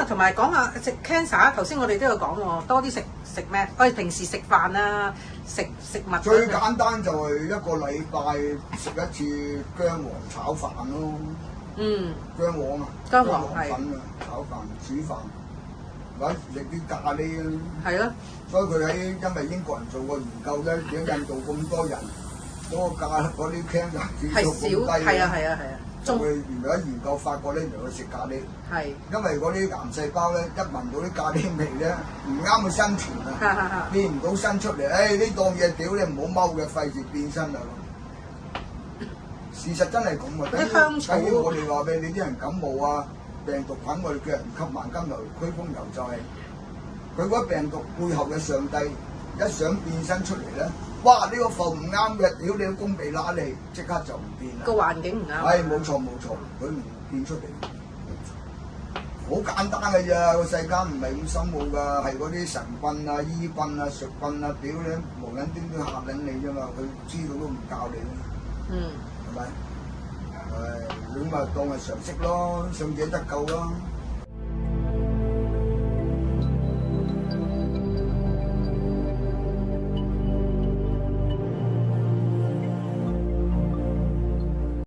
啊，同埋講下食 cancer，頭先我哋都有講喎，多啲食咩？我哋平時食飯啊，食物最簡單就係一個禮拜食一次薑黃炒飯咯。嗯，薑黃啊，薑黃粉啊，炒飯、煮飯，或者食啲咖喱啊。係咯。所以佢因為英國人做過研究咧，點解印度咁多人嗰個嗰啲 cancer 指數咁低咧？係啊。佢原來喺研究發覺咧，原來佢食咖喱。係。因為嗰啲癌細胞咧，一聞到啲咖喱味咧，唔啱佢生存啊，變唔到身出嚟。呢檔嘢屌你唔好踎嘅，費事變身啊！事實真係咁啊！啲香草，等於我哋話俾你啲人感冒啊，病毒菌我哋叫人吸萬金油、驅風油，就係佢嗰病毒背後嘅上帝一想變身出嚟咧，哇！呢個埠唔啱嘅，屌你個公鼻乸嚟，即刻就唔變啦。個環境唔啱。係冇錯，佢唔變出嚟，好簡單嘅咋，個世間唔係咁深奧㗎，係嗰啲神棍啊、醫棍啊、術棍啊，屌你無撚端端嚇緊你啫嘛，佢知道都唔教你啦。係咪？咁咪當係常識咯，信者得救咯。